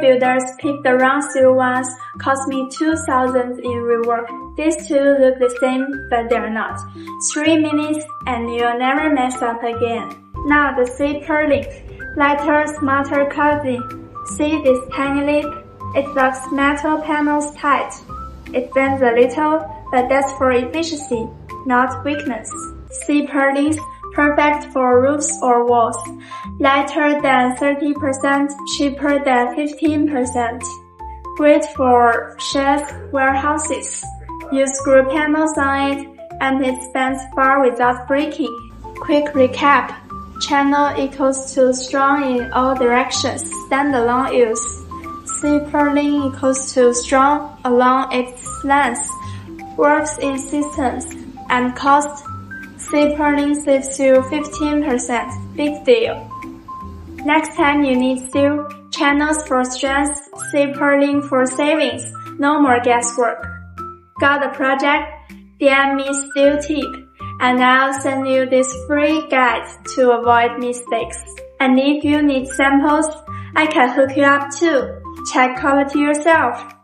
builders pick the wrong steel ones, cost me 2,000 in rework. These two look the same, but they're not. 3 minutes and you'll never mess up again. Now the zipper lip. Lighter, smarter cousin. See this tiny lip? It locks metal panels tight. It bends a little, but that's for efficiency, not weakness. Zipper lips, perfect for roofs or walls. Lighter than 30%, cheaper than 15%. Great for sheds, warehouses. You screw panels on it, and it spans far without breaking. Quick recap. Channel equals to strong in all directions, standalone use. Zipper link equals to strong along its length. Works in systems and cost. Zipper link saves you 15%. Big deal. Next time you need steel, channels for strength, zipper link for savings. No more guesswork. Got a project? DM me steel tip, and I'll send you this free guide to avoid mistakes. And if you need samples, I can hook you up too. Check quality yourself.